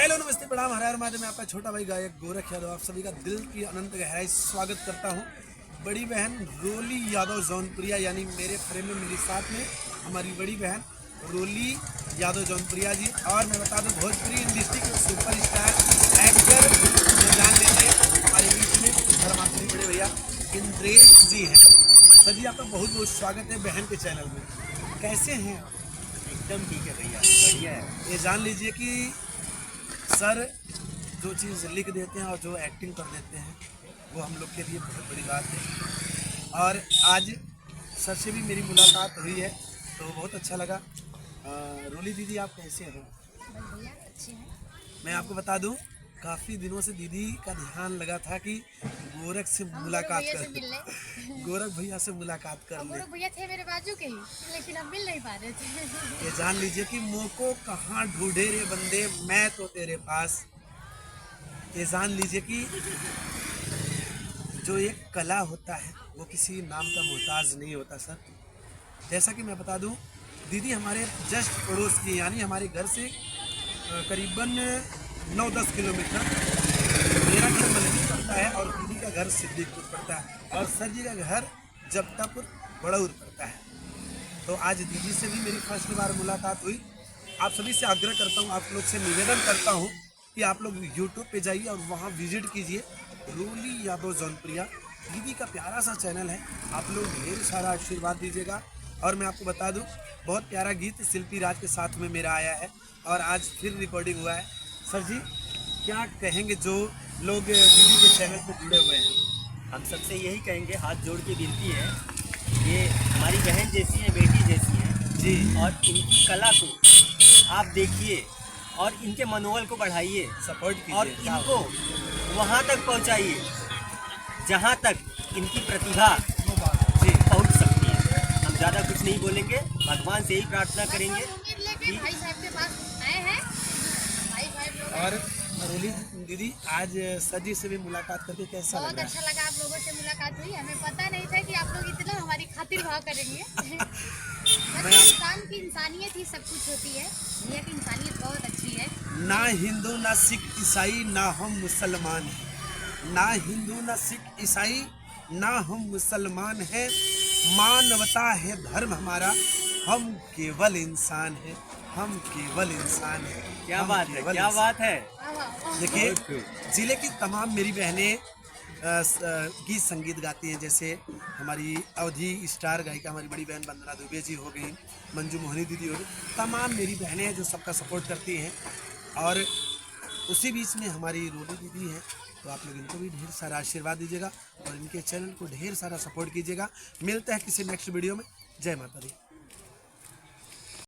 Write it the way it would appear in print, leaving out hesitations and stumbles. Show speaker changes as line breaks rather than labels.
Hello नमस्ते प्रणाम हर हर महादेव। मैं आपका छोटा भाई गायक गोरख यादव आप सभी का दिल की अनंत गहराई स्वागत करता हूँ। बड़ी बहन रोली यादव जौनपुरिया यानी मेरे फ्रेम में मेरे साथ में हमारी बड़ी बहन रोली यादव जौनपुरिया जी। और मैं बता दूँ भोजपुरी इंडस्ट्री के सुपर स्टार एक्टर जान लीजिए हमारे बीच में धर्मात्री बड़े भैया इंद्रेश जी हैं। सर जी आपका बहुत बहुत स्वागत है बहन के चैनल में। कैसे हैं?
एकदम ठीक है भैया, बढ़िया है।
ये जान लीजिए कि सर जो चीज़ लिख देते हैं और जो एक्टिंग कर देते हैं वो हम लोग के लिए बहुत बड़ी बात है। और आज सर से भी मेरी मुलाकात हुई है तो बहुत अच्छा लगा। रोली दीदी आप कैसे हो?
भैया अच्छे हैं।
मैं आपको बता दूं काफ़ी दिनों से दीदी का ध्यान लगा था कि गोरख से मुलाकात कर ले, गोरख भैया से मुलाकात कर ले।
गोरख भैया थे मेरे बाजू के ही, लेकिन हम मिल नहीं पा रहे थे।
ये जान लीजिए कि मोको कहाँ ढूंढे रे बंदे, मैं तो तेरे पास। ये जान लीजिए कि जो एक कला होता है वो किसी नाम का मोहताज नहीं होता सर। जैसा कि मैं बता दूं दीदी हमारे जस्ट पड़ोस की यानी हमारे घर से करीबन 9-10 किलोमीटर मेरा घर मलहनी पड़ता है और दीदी का घर सिद्दीकपुर पड़ता है और सर जी का घर जबतापुर बड़ौर पड़ता है। तो आज दीदी से भी मेरी फर्स्ट बार मुलाकात हुई। आप सभी से आग्रह करता हूँ, आप लोग से निवेदन करता हूँ कि आप लोग यूट्यूब पे जाइए और वहाँ विजिट कीजिए रोली यादव जौनपुरिया। दीदी का प्यारा सा चैनल है, आप लोग ढेर सारा आशीर्वाद दीजिएगा। और मैं आपको बता दूँ बहुत प्यारा गीत शिल्पी राज के साथ में मेरा आया है और आज फिर रिकॉर्डिंग हुआ है। सर जी क्या कहेंगे जो लोग दीदी के चैनल पे जुड़े हुए हैं?
हम सबसे यही कहेंगे, हाथ जोड़ के विनती है, ये हमारी बहन जैसी है, बेटी जैसी है
जी।
और इनकी कला को आप देखिए और इनके मनोबल को बढ़ाइए,
सपोर्ट कीजिए
और इनको वहाँ तक पहुँचाइए जहाँ तक इनकी प्रतिभा
जी
पहुँच सकती है। हम ज़्यादा कुछ नहीं बोलेंगे, भगवान से ही प्रार्थना करेंगे
उम्मीद लेके भाई साहब के पास आए हैं। भाई साहब लोग
और रोली दीदी आज सर जी से भी मुलाकात करके कैसा
बहुत
लग रहा
अच्छा लगा। आप लोगों से मुलाकात हुई, हमें पता नहीं था कि आप लोग इतना हमारी खातिर भाव करेंगे। बस इंसान की इंसानियत ही सब कुछ होती है। भैया की इंसानियत बहुत अच्छी है।
ना हिंदू ना सिख ईसाई ना हम मुसलमान हैं, ना हिंदू ना सिख ईसाई ना हम मुसलमान हैं। मानवता है धर्म हमारा, हम केवल इंसान हैं, हम केवल इंसान हैं।
क्या
हम
बात है,
केवल
क्या बात है।
देखिए जिले की तमाम मेरी बहनें गीत संगीत गाती हैं। जैसे हमारी अवधि स्टार गायिका हमारी बड़ी बहन वंदना दुबे जी हो गई, मंजू मोहनी दीदी हो गई, तमाम मेरी बहनें हैं जो सबका सपोर्ट करती हैं। और उसी बीच में हमारी रोली दीदी हैं, तो आप लोग इनको भी ढेर सारा आशीर्वाद दीजिएगा और इनके चैनल को ढेर सारा सपोर्ट कीजिएगा। मिलते हैं किसी नेक्स्ट वीडियो में। जय माता दी।